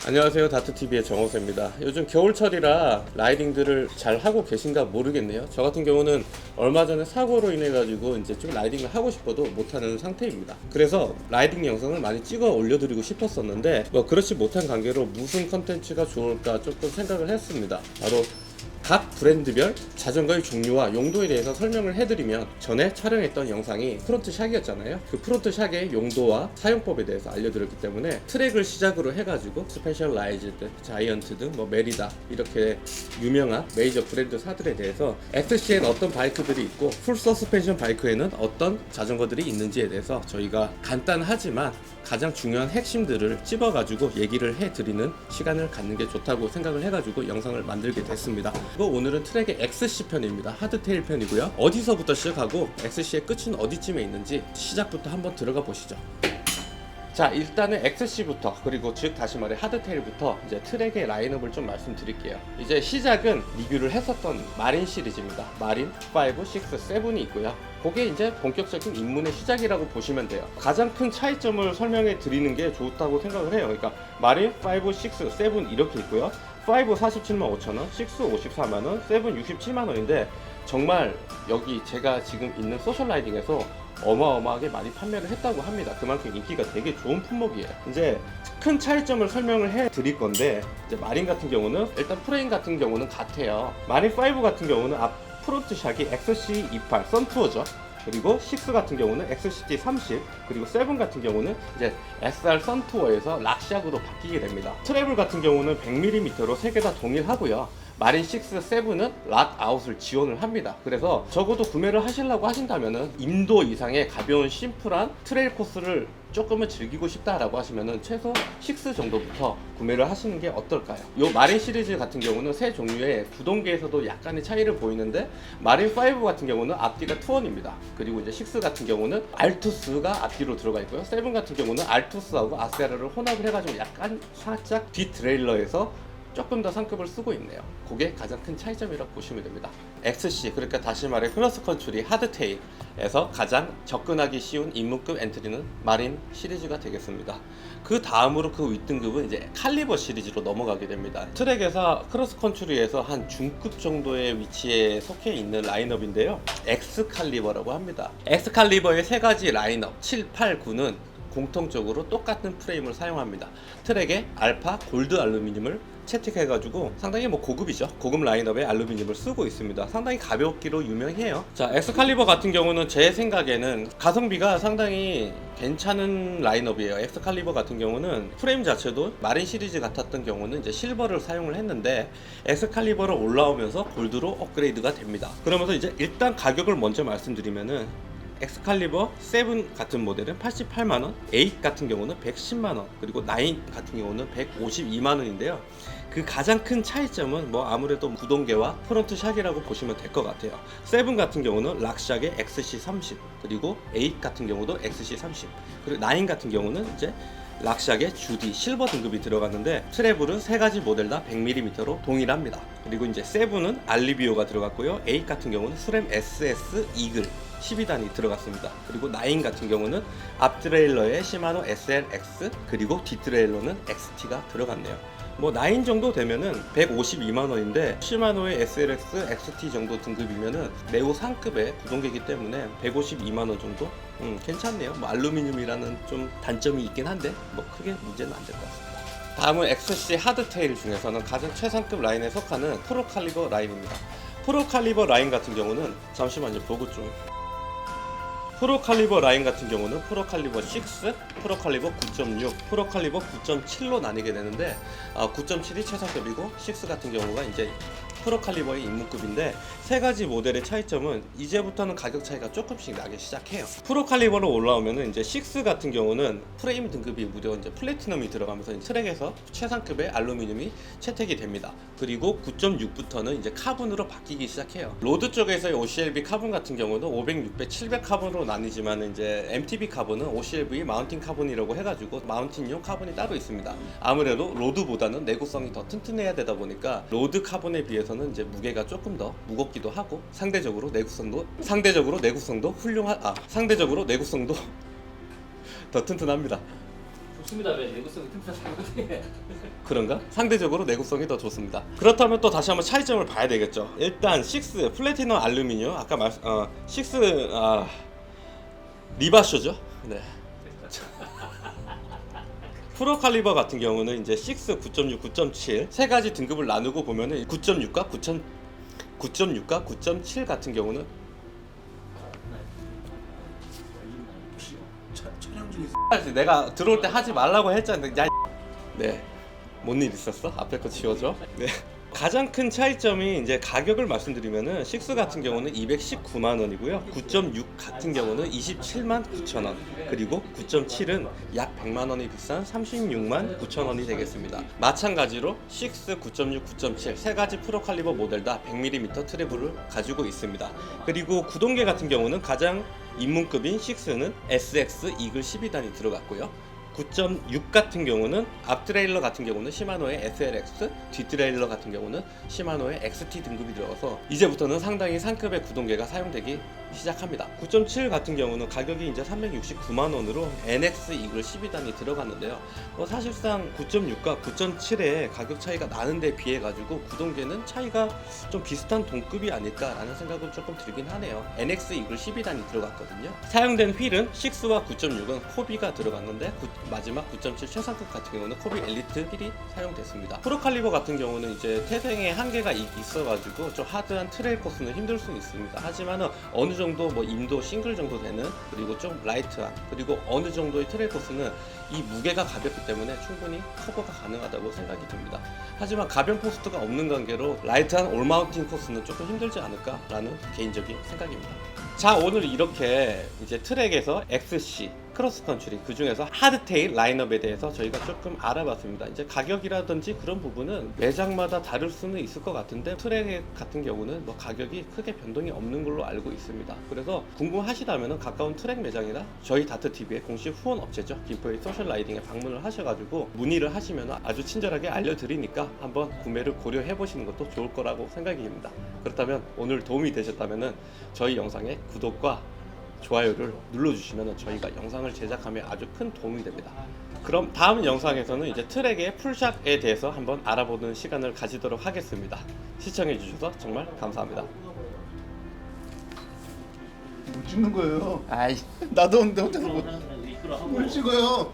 안녕하세요, 다트TV의 정호세입니다. 요즘 겨울철이라 라이딩들을 잘 하고 계신가 모르겠네요. 저 같은 경우는 얼마 전에 사고로 인해 가지고 이제 좀 라이딩을 하고 싶어도 못하는 상태입니다. 그래서 라이딩 영상을 많이 찍어 올려드리고 싶었었는데 그렇지 못한 관계로 무슨 컨텐츠가 좋을까 조금 생각을 했습니다. 바로 각 브랜드별 자전거의 종류와 용도에 대해서 설명을 해드리면, 전에 촬영했던 영상이 프론트 샥이었잖아요. 그 프론트 샥의 용도와 사용법에 대해서 알려드렸기 때문에 트랙을 시작으로 해가지고 스페셜라이즈드, 자이언트 등 메리다 이렇게 유명한 메이저 브랜드사들에 대해서 XC에는 어떤 바이크들이 있고 풀 서스펜션 바이크에는 어떤 자전거들이 있는지에 대해서 저희가 간단하지만 가장 중요한 핵심들을 찝어가지고 얘기를 해드리는 시간을 갖는 게 좋다고 생각을 해가지고 영상을 만들게 됐습니다. 오늘은 트랙의 XC 편입니다. 하드테일 편이고요. 어디서부터 시작하고 XC의 끝은 어디쯤에 있는지 시작부터 한번 들어가 보시죠. 자, 일단은 XC부터, 그리고 즉 다시 말해 하드테일부터 이제 트랙의 라인업을 좀 말씀드릴게요. 이제 시작은 리뷰를 했었던 마린 시리즈입니다. 마린 5, 6, 7이 있고요. 그게 이제 본격적인 입문의 시작이라고 보시면 돼요. 가장 큰 차이점을 설명해 드리는 게 좋다고 생각을 해요. 그러니까 마린 5, 6, 7 이렇게 있고요. 5 47만 5천원, 6 54만원, 7 67만원인데 정말 여기 제가 지금 있는 소셜라이딩에서 어마어마하게 많이 판매를 했다고 합니다. 그만큼 인기가 되게 좋은 품목이에요. 이제 큰 차이점을 설명을 해 드릴 건데, 이제 마린 같은 경우는 일단 프레임 같은 경우는 같아요. 마린 5 같은 경우는 앞 프론트 샥이 XC28 선투어죠. 그리고 6 같은 경우는 XCT30, 그리고 7 같은 경우는 이제 SR 선투어에서 락샥으로 바뀌게 됩니다. 트래블 같은 경우는 100mm로 3개 다 동일하고요. 마린 6, 7은 락아웃을 지원을 합니다. 그래서 적어도 구매를 하시려고 하신다면은 인도 이상의 가벼운 심플한 트레일 코스를 조금은 즐기고 싶다라고 하시면은 최소 6 정도부터 구매를 하시는 게 어떨까요? 요 마린 시리즈 같은 경우는 세 종류의 구동계에서도 약간의 차이를 보이는데, 마린 5 같은 경우는 앞뒤가 투원입니다. 그리고 이제 6 같은 경우는 알투스가 앞뒤로 들어가 있고요. 7 같은 경우는 알투스하고 아세라를 혼합을 해가지고 약간 살짝 뒤 트레일러에서 조금 더 상급을 쓰고 있네요. 그게 가장 큰 차이점이라고 보시면 됩니다. XC, 그러니까 다시 말해 크로스컨트리 하드테일에서 가장 접근하기 쉬운 입문급 엔트리는 마린 시리즈가 되겠습니다. 그 다음으로 그 윗등급은 이제 칼리버 시리즈로 넘어가게 됩니다. 트랙에서 크로스컨트리에서 한 중급 정도의 위치에 속해 있는 라인업인데요. 엑스칼리버라고 합니다. 엑스칼리버의 세 가지 라인업 7, 8, 9는 공통적으로 똑같은 프레임을 사용합니다. 트랙에 알파 골드 알루미늄을 채택해가지고 상당히 고급이죠. 고급 라인업의 알루미늄을 쓰고 있습니다. 상당히 가볍기로 유명해요. 자, 엑스칼리버 같은 경우는 제 생각에는 가성비가 상당히 괜찮은 라인업이에요. 엑스칼리버 같은 경우는 프레임 자체도 마린 시리즈 같았던 경우는 이제 실버를 사용을 했는데, 엑스칼리버로 올라오면서 골드로 업그레이드가 됩니다. 그러면서 이제 일단 가격을 먼저 말씀드리면은, 엑스칼리버 7 같은 모델은 88만원, 8 같은 경우는 110만원, 그리고 9 같은 경우는 152만원인데요. 그 가장 큰 차이점은 아무래도 구동계와 프론트 샥이라고 보시면 될 것 같아요. 7 같은 경우는 락샥의 XC30, 그리고 8 같은 경우도 XC30, 그리고 9 같은 경우는 이제 락샥의 주디 실버 등급이 들어갔는데, 트래블은 세 가지 모델 다 100mm로 동일합니다. 그리고 이제 7은 알리비오가 들어갔고요. 8 같은 경우는 수렘 SS 이글 12단이 들어갔습니다. 그리고 9 같은 경우는 앞 트레일러에 시마노 SLX, 그리고 뒷 트레일러는 XT가 들어갔네요. 9 정도 되면은 152만원인데, 시마노의 SLX, XT 정도 등급이면은 매우 상급의 구동계이기 때문에 152만원 정도? 괜찮네요. 알루미늄이라는 좀 단점이 있긴 한데 크게 문제는 안 될 것 같습니다. 다음은 XC 하드테일 중에서는 가장 최상급 라인에 속하는 프로칼리버 라인입니다. 프로칼리버 라인 같은 경우는 잠시만요, 보고 좀. 프로칼리버 라인 같은 경우는 프로칼리버 6, 프로칼리버 9.6, 프로칼리버 9.7로 나뉘게 되는데, 9.7이 최상급이고 6 같은 경우가 이제 프로칼리버의 입문급인데, 세 가지 모델의 차이점은 이제부터는 가격 차이가 조금씩 나기 시작해요. 프로칼리버로 올라오면은 이제 6 같은 경우는 프레임 등급이 무려 이제 플래티넘이 들어가면서 트랙에서 최상급의 알루미늄이 채택이 됩니다. 그리고 9.6부터는 이제 카본으로 바뀌기 시작해요. 로드 쪽에서의 OCLB 카본 같은 경우는 500, 600, 700 카본으로 나뉘지만, 이제 MTB 카본은 OCLV 마운틴 카본이라고 해가지고 마운틴용 카본이 따로 있습니다. 아무래도 로드보다는 내구성이 더 튼튼해야 되다 보니까 로드 카본에 비해서는 이제 무게가 조금 더 무겁기도 하고, 상대적으로 내구성도 훌륭한, 상대적으로 내구성도 더 튼튼합니다. 좋습니다. 왜 내구성이 튼튼하게. 그런가? 상대적으로 내구성이 더 좋습니다. 그렇다면 또 다시 한번 차이점을 봐야 되겠죠. 일단 6 플래티넘 알루미늄 아까 6 리바쇼죠. 네. 프로 칼리버 같은 경우는 이제 6, 9.6, 9.7 세 가지 등급을 나누고 보면은 9.6과 9.6과 9.7 같은 경우는 촬영 중에 내가 들어올 때 하지 말라고 했잖아. 야, 네. 뭔 일 있었어? 앞에 거 지워줘. 네. 가장 큰 차이점이 이제 가격을 말씀드리면은 6 같은 경우는 219만 원이고요. 9.6 같은 경우는 27만 9천 원. 그리고 9.7은 약 100만 원이 비싼 36만 9천 원이 되겠습니다. 마찬가지로 6, 9.6, 9.7 세 가지 프로 칼리버 모델 다 100mm 트래블을 가지고 있습니다. 그리고 구동계 같은 경우는 가장 입문급인 6는 SX 이글 12단이 들어갔고요. 9.6 같은 경우는 앞 트레일러 같은 경우는 시마노의 SLX, 뒷 트레일러 같은 경우는 시마노의 XT 등급이 들어가서 이제부터는 상당히 상급의 구동계가 사용되기 시작합니다. 9.7 같은 경우는 가격이 이제 369만 원으로 NX 이글 12단이 들어갔는데요. 사실상 9.6과 9.7의 가격 차이가 나는 데 비해 가지고 구동계는 차이가 좀 비슷한 동급이 아닐까라는 생각은 조금 들긴 하네요. NX 이글 12단이 들어갔거든요. 사용된 휠은 6와 9.6은 코비가 들어갔는데 마지막 9.7 최상급 같은 경우는 코비 엘리트 휠이 사용됐습니다. 프로 칼리버 같은 경우는 이제 태생의 한계가 있어가지고 좀 하드한 트레일 코스는 힘들 수 있습니다. 하지만은 어느 정도 뭐 임도 싱글 정도 되는 그리고 좀 라이트한 그리고 어느 정도의 트레일 코스는 이 무게가 가볍기 때문에 충분히 커버가 가능하다고 생각이 듭니다. 하지만 가변 포스트가 없는 관계로 라이트한 올마운틴 코스는 조금 힘들지 않을까라는 개인적인 생각입니다. 자, 오늘 이렇게 이제 트랙에서 XC 크로스컨트리 그 중에서 하드테일 라인업에 대해서 저희가 조금 알아봤습니다. 이제 가격이라든지 그런 부분은 매장마다 다를 수는 있을 것 같은데 트랙 같은 경우는 뭐 가격이 크게 변동이 없는 걸로 알고 있습니다. 그래서 궁금하시다면 가까운 트랙 매장이나 저희 다트TV의 공식 후원 업체죠, 김포의 소셜 라이딩에 방문을 하셔가지고 문의를 하시면 아주 친절하게 알려드리니까 한번 구매를 고려해 보시는 것도 좋을 거라고 생각이 듭니다. 그렇다면 오늘 도움이 되셨다면 저희 영상에 구독과 좋아요를 눌러주시면 저희가 영상을 제작하면 아주 큰 도움이 됩니다. 그럼 다음 영상에서는 이제 트랙의 풀샷에 대해서 한번 알아보는 시간을 가지도록 하겠습니다. 시청해주셔서 정말 감사합니다. 못 찍는 거예요. 아이, 나도 근데 혼자서 못 이끌어 하고 찍어요.